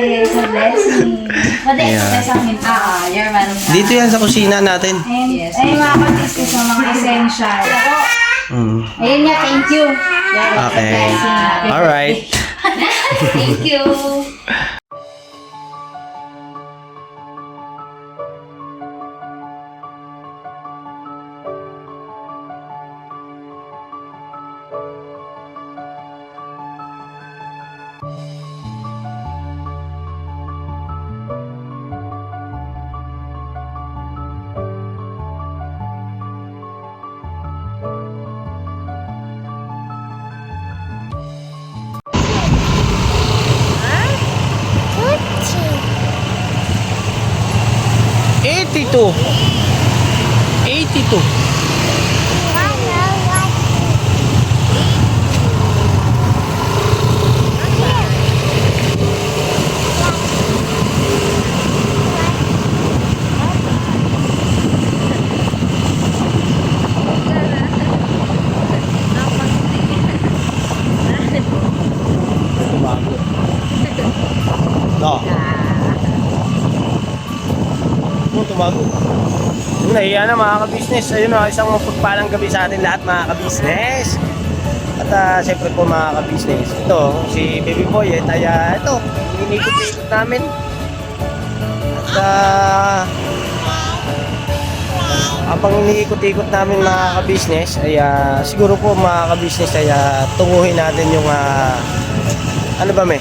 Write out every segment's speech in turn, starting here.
It's a blessing. Pwede Yeah. sa amin. You're welcome. Dito yan sa kusina natin. Yes. Ay, mga kapatid sa mga essential. Mm. Ayun nga, thank you. Okay. Alright. Thank you. Eighty-two. 82. Tumago. No. Tumago. Yun, nahiya na mga ka-business. Ayun na, isang mapagpalang gabi sa atin lahat mga ka-business. At siyempre po mga ka-business, ito, si Baby Boy, ito, inikot-ikot namin. At habang iniikot-ikot namin mga ka-business, ay siguro po mga ka-business ay tunguhin natin yung, ano ba may?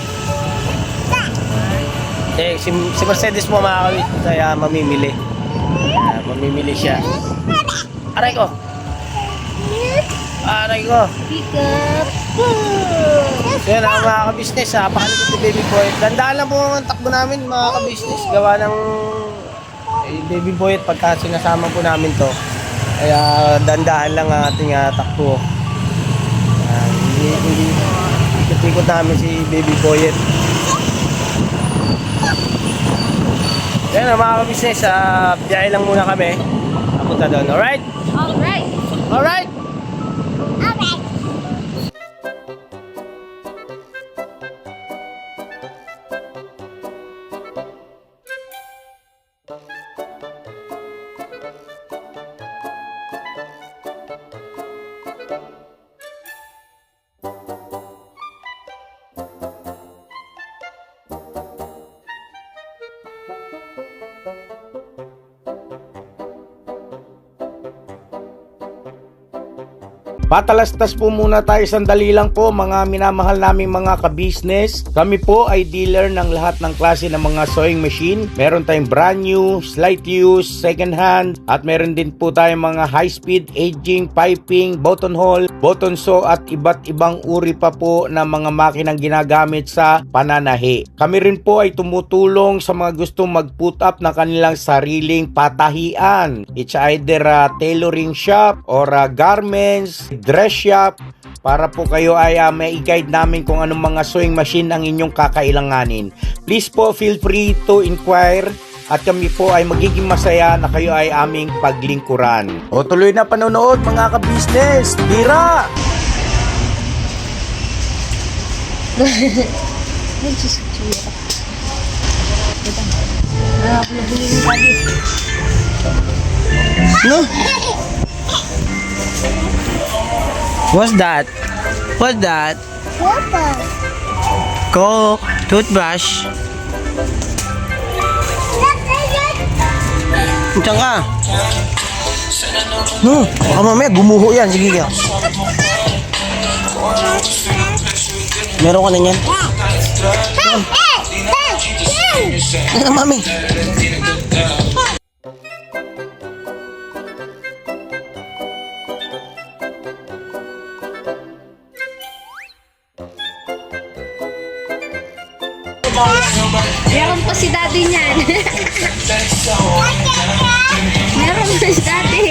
Si Mercedes mo mga ka-business ay mamimili. Mamimili siya. Aray ko! Aray ko! Pick up. So yan ang mga ka-business, pakalikot ni Baby Boy. Dandaan lang po ang takbo namin mga ka-business. Gawa ng Baby Boy at pagka sinasama po namin to. Kaya dandaan lang ang ating takbo. Hindi ikot-ikot namin si Baby Boy. Yan ang mga ka-business, biyahe lang muna kami. Papunta doon, alright? Alright. Alright! Patalastas po muna tayo sandali lang po mga minamahal naming mga ka-business. Kami po ay dealer ng lahat ng klase ng mga sewing machine. Meron tayong brand new, slight use, second hand, at meron din po tayong mga high speed, aging, piping, button hole, button sew at iba't ibang uri pa po ng mga makinang ginagamit sa pananahi. Kami rin po ay tumutulong sa mga gustong mag-put up ng kanilang sariling patahian. It's either a tailoring shop or a garments, dress shop, para po kayo ay may i-guide namin kung anong mga sewing machine ang inyong kakailanganin. Please po feel free to inquire at kami po ay magiging masaya na kayo ay aming paglingkuran. O tuloy na panonood mga ka-business! Tira! No? What's that? What's that? Coke. Toothbrush. Diyan ka. No, baka mamaya gumuho yan. Sige ka. Meron ka na yan. Ano, mami? Meron pa si daddy niyan. Meron pa si daddy.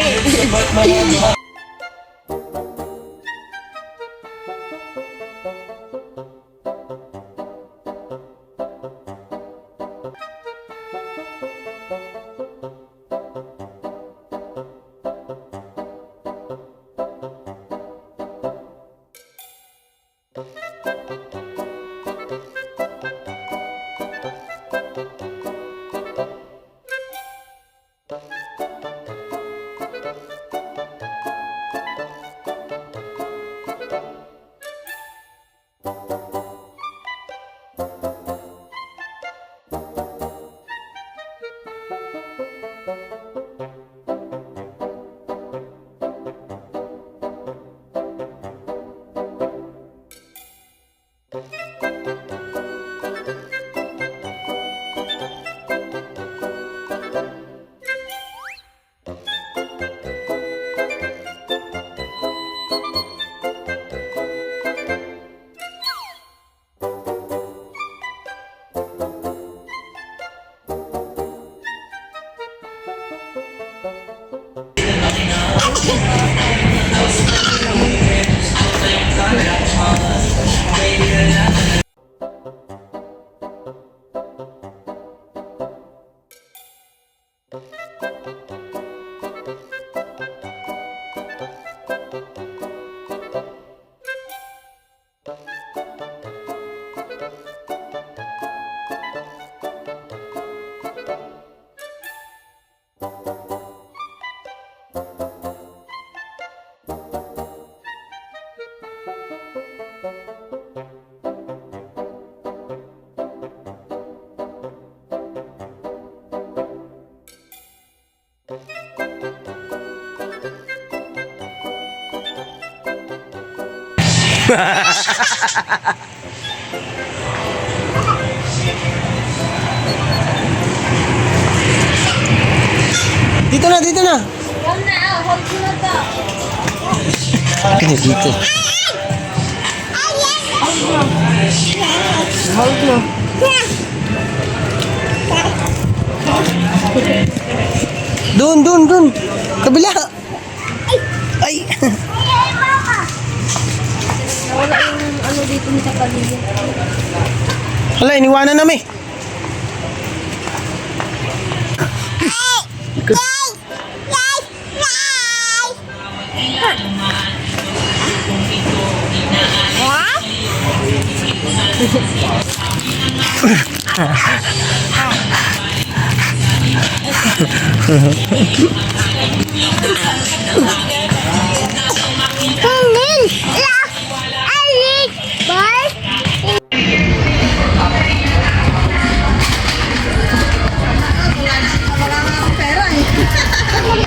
Dito na, dito na. Yan na, hold mo na to. Kaya dito. Hold mo. Doon, doon, doon. Kabila. Ay. Wala yung ano dito sa paligid. Hala, iniwanan namin.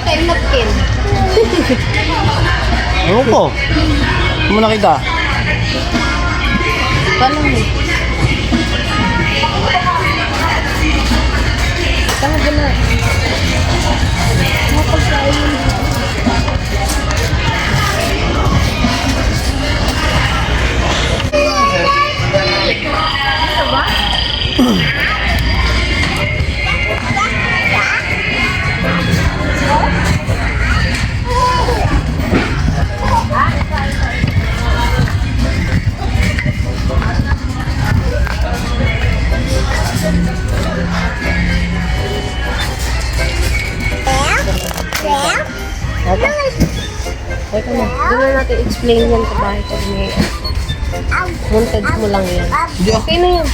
Time napkin. Ano ko? Ano mo nakita? Palang mo. Tama ba na? Mapagkain. Ano ba? Teka na, doon na natin explain yan sa bahay pag may montage mo lang yan. Okay na yan.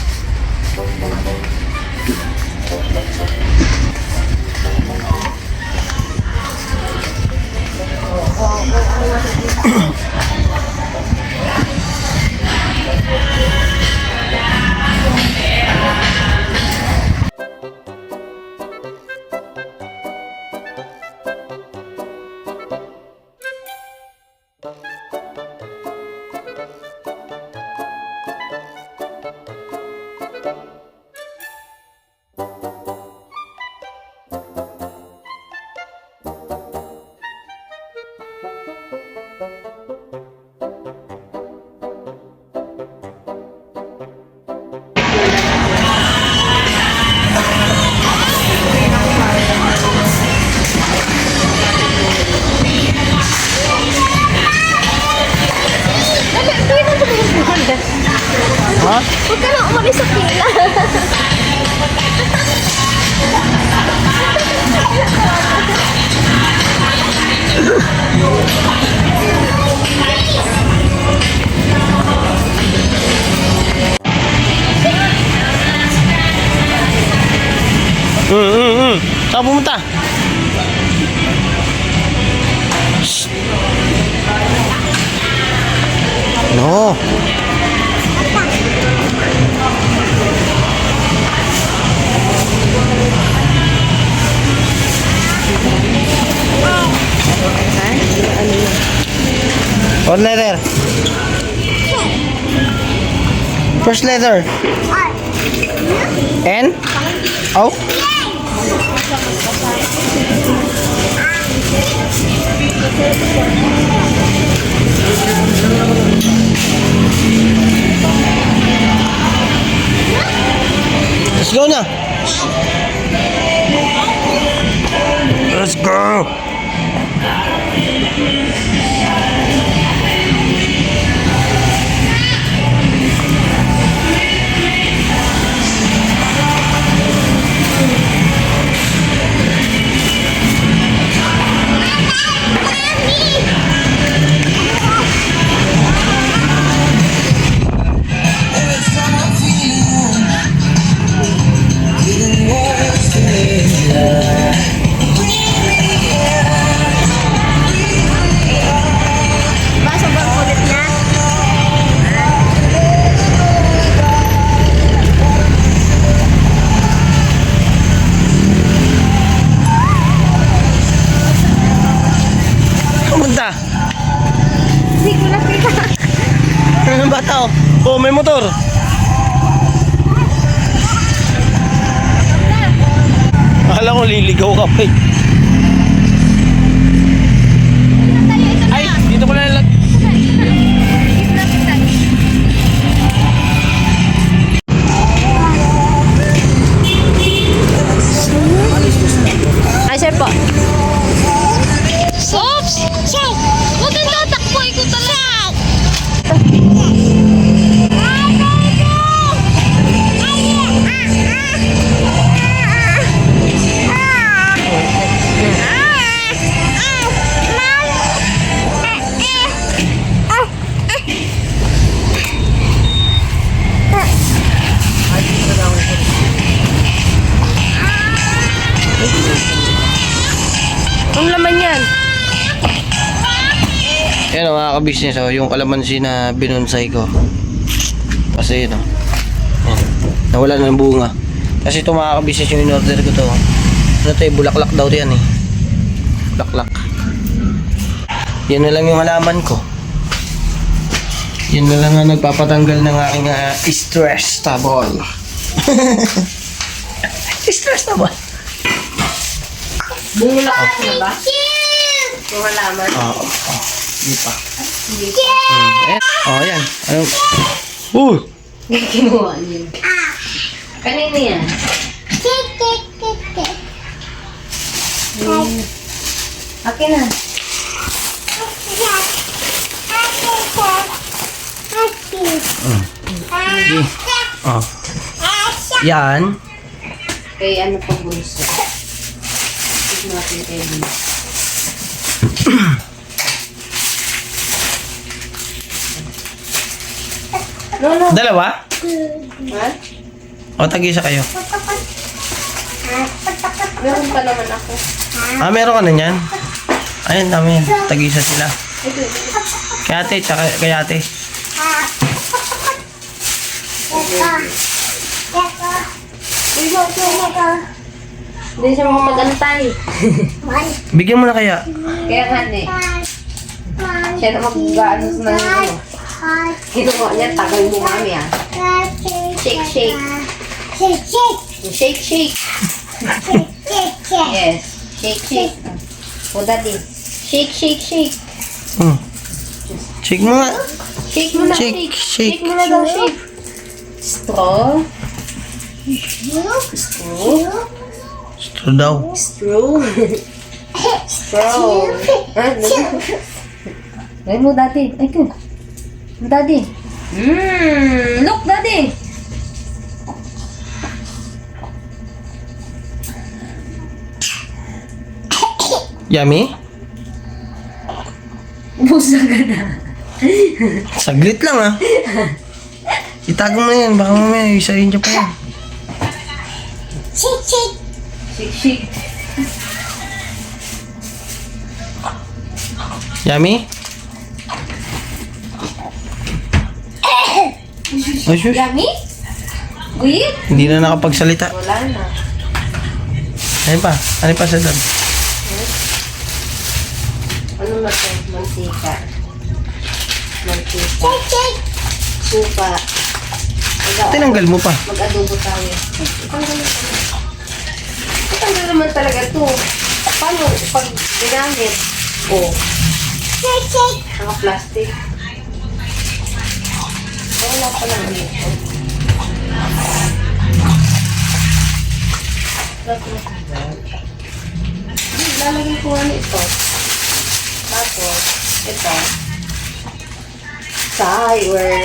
Saan pumunta? Shh. No. What letter? First letter. N? O? Let's go na. Let's go. Pumunta. Hindi ko nakita. Anong bata oh? Oh, may motor. Akala ko liligaw ka pa eh. Ay, dito ko na lang. Ay, sir po. Oops! Show! Huwag kang tatakbo, ikot na lang! Ang laman yan. Yan mga ka-business oh, yung kalamansi na binonsay ko. Kasi yun oh. Yan. Nawala na ng bunga. Kasi ito mga ka-business yung in-order ko to. Ano to eh, bulaklak daw yan eh. Bulaklak. Yan na lang yung halaman ko. Yan na lang ang nagpapatanggal ng aking stress tabol. Stress tabol. Bumulak na ba? Yung halaman. Oo. Di pa. Ayan. Oh, yan. Ano? Uy! Hindi kinuha niyo. Kanina yan. Akin na. Oh. Yan. Kay ano pa bunso. Tignan natin kay bunso. No. Dalawa? Ha? O, tag-isa kayo. Meron pa naman ako. Ah, meron ka na yan? Ayun, dami yan. Tag-isa sila. Kay ate, tsaka kay ate. Hindi siya makapag-antay. Bigyan mo na kaya. Kaya nga eh. Siya na mag-gaano sa ano. Kinuha niya, tagal mo kami ah. Shake, shake. Shake, shake. Yes. Shake, shake. O, daddy. Shake, shake, shake. Shake mo nga. Shake mo na, Shake, shake. shake. Shake mo na daw, shake. Straw. Straw. Straw daw. Straw. Straw. Gawin mo, daddy. Ay, ko. Daddy. Look, daddy. Yummy? Busa ka na. Saglit lang ah. Itago mo na yan. Baka mamaya isayin niyo pa yan. Shake. Yummy? Ay, shush. Yummy? Wait. Hindi na nakapagsalita. Wala na. Ano pa? Ano pa sa doon? Ano na to? Mantika. Supa. Tinanggal mo pa. Mag-adobo tayo. Itanggal naman talaga to. Paano pag ginamit? Oh. Naka-plastic. Wala pa lang dito. Lalagyan ko ano ito. Tapos, ito. Sour.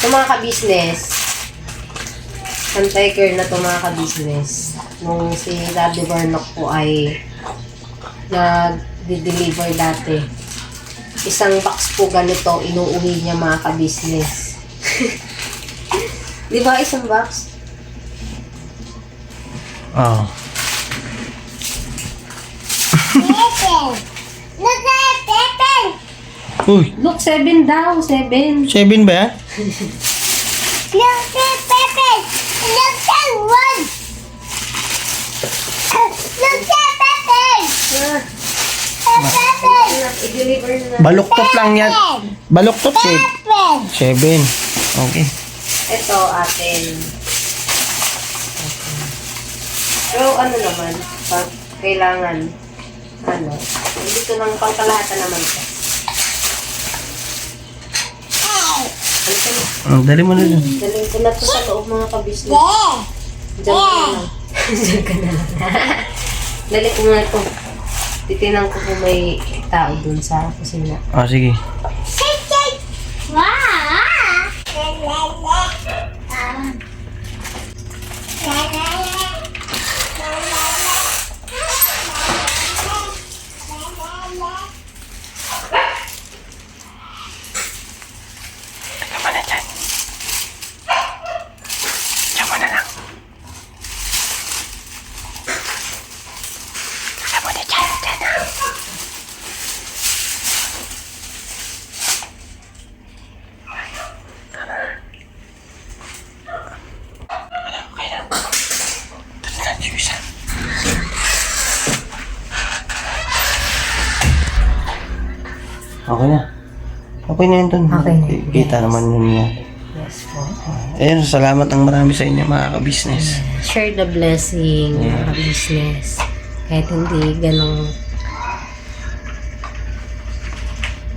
Ito mga ka-business. Anti-care na ito mga ka-business. Nung si Daddy Bernok po ay nag-deliver dati. Isang box po ganito, inuuwi niya mga ka-business. Di ba isang box? Oo. Uy, Look, 7 daw, 7. 7 ba yan? I-deliver na. Baluktot lang yan. Baluktot, 7. Okay. Ito atin. Pero ano naman, pag kailangan, dito lang pangkalahatan naman ito. Dali mo na dun. Daling ko na ito sa loob mga kabisnes. Diyan ka na lang. Diyan ka na lang. Dali ko nga ito. Titinan ko kung may tao dun sa kusina. Ah, sige. Okay na. Okay na yun dun. Okay na. Kita naman yun yan. Yes po. Ayun, salamat ng marami sa inyo mga ka-business. Share the blessing, mga business. Kahit hindi ganong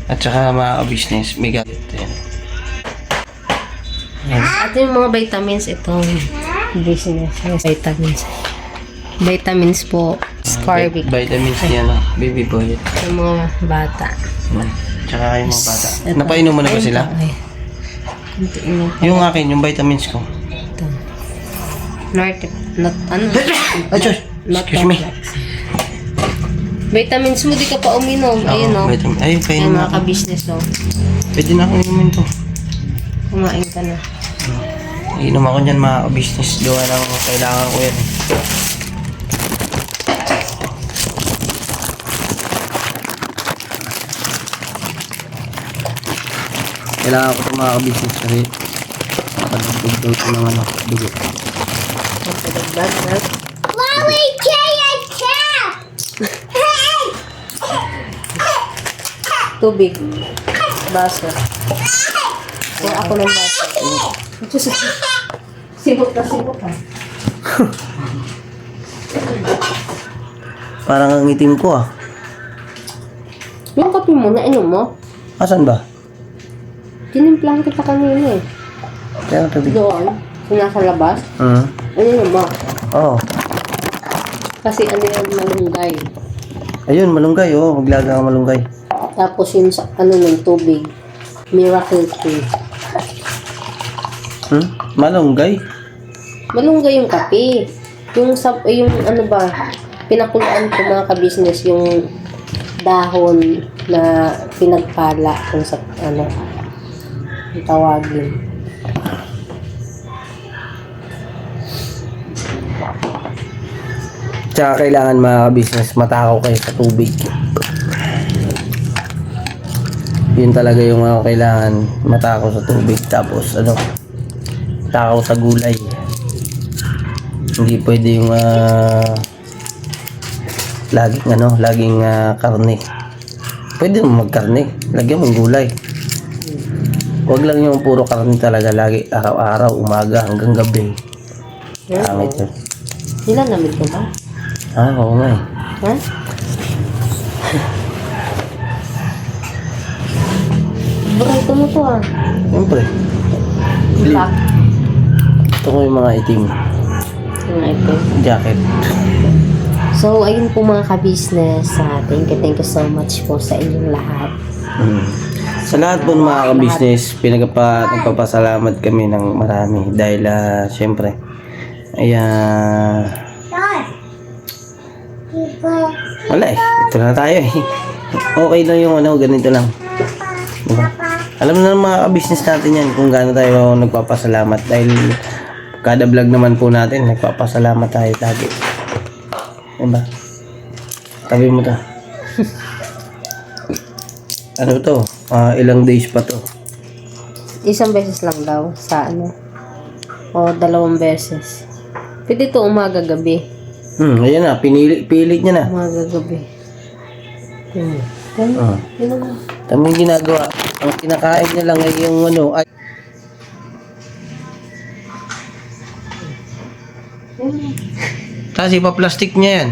At saka mga ka-business, may galit. Ayan. Ayan. at yung mga vitamins itong business. Yes, vitamins. Vitamins po. Scarbic. Vitamins yan, baby boy. Yung mga bata. Tsaka kayong mga bata. Ito. Napainom mo na ba sila? Ay, konti pa. Yung akin, yung vitamins ko. Ito. Ano? Ay, Diyos! Excuse me. Vitamins mo, di ka pa uminom. Ayun, no? Vitamin. Ay, Ayun, kainom mga ako. ka-business, no? Pwede na akong inumin to. Kumain ka na. Inom ako dyan mga ka-business. Gawa ng kailangan ko yan. Kailangan ko ito mga ka-business kasi nakadagdag daw ito ng ano, dugo. Tubig. Baso. Kung ako ng baso. Sibot ka. Parang ang itim ko ah. Yung kape mo, nainom mo? Asan ba? Tinimplahan kita kanina eh. Kaya tubig. Doon. Yung nasa labas. Ano mo? Oo. Kasi ano yung malunggay. Ayun, malunggay. Oo, maglaga ang malunggay. Tapos yung sa, ano ng tubig. Miracle Tea. Malunggay? Malunggay yung kape. Yung ano ba, pinakulaan ko mga ka-business yung dahon na pinagpala kung sa ano ang tawagin. Tsaka kailangan mga ka-business, matakaw kayo sa tubig. Yun talaga yung kailangan, matakaw sa tubig. Tapos takaw sa gulay. Hindi pwede yung laging karne. Pwede mo magkarne, lagyan mong gulay. Huwag lang yung puro karne talaga lagi, araw-araw, umaga hanggang gabi. Pangit yun. Nilalamig ko ba? Oo nga eh. Ha? Burrito mo to ah. Siyempre. Black. Ito ko yung mga itim. Yung item. Jacket. So, ayun po mga ka-business. Thank you so much po sa inyong lahat. Sa lahat po ng mga ka-business, nagpapasalamat kami ng marami. Dahil, siyempre, wala eh. Ito na tayo eh. Okay lang yung ganito lang. Diba? Alam na ng mga ka-business natin yan kung gaano tayo nagpapasalamat. Dahil, kada vlog naman po natin, nagpapasalamat tayo lagi. Diba? Tabi mo to. Ano to? Ilang days pa to? Isang beses lang daw sa o 2 beses. Pwede to umaga gabi. Ayan na. Pilit niya na. Umaga gabi. Yun naman. Tama yung ginagawa. Ang kinakain niya lang ay yung ay. Tapos ipa-plastic niya yan.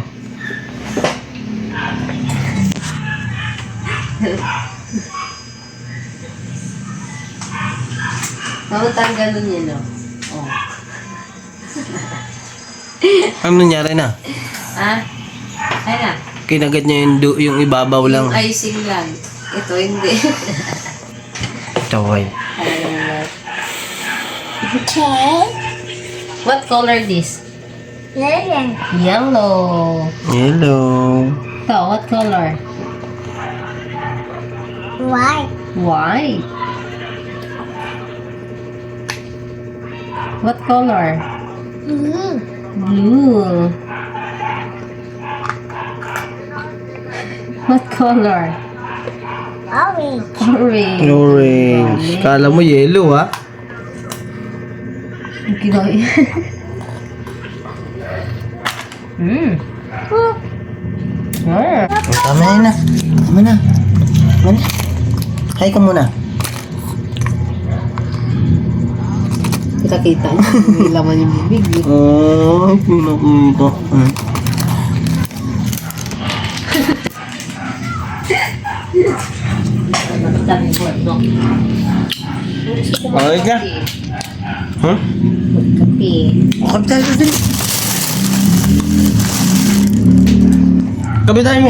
Tanggalon niya, no? Oh. Ano nangyari na? Ay na. Kinagat niya yung ibabaw lang. Yung icing lang. Ito hindi. Ito ay. What color this? Yellow. Hello. Ito, what color? White. What color? Blue. What color? Orange. Orange. Kala mo yellow ha? Kinoy. Tama na yun na. Tama na. Hi ka muna. Kita-kita niya. May laman yung bibig. Ay, pinakita. Okay ka? Kape. Kabi tayo din. Kabi tayo mo.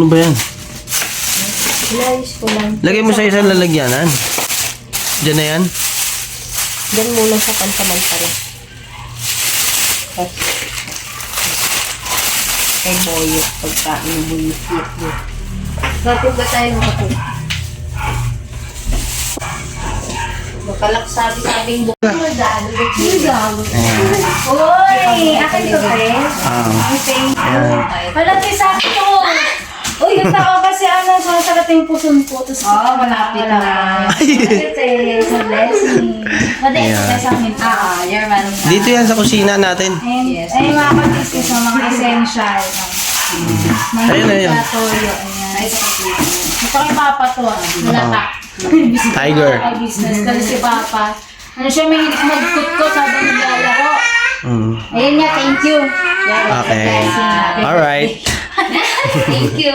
Ano ba yan? Ilayos ko lang. Lagay mo sa isang lalagyanan. Diyan na yan. Diyan muna sa pansamantala. Tapos, kay boyot. Pagkain mo yung sweet. Natin ba tayo ng kape? Makalaksabi-sabing buka. Magdalo. Uy, akin to, Pres. Thank you. Malaki sa akin to. Uy, yung tao kasi sumasagat yung puson po. Malapit na. Kasi, sa blessing. Madali ka sa akin. You're welcome. Dito yan sa kusina natin. Ay, mga patis sa mga essential. Ayun na yun. Toyo. Ito kay Papa to. Nalatak. Tiger. Business. Kasi si Papa. Ano siya, may hilig magkut-kut habang naglalaro. Ayun nga, thank you. Okay. Alright. Thank you.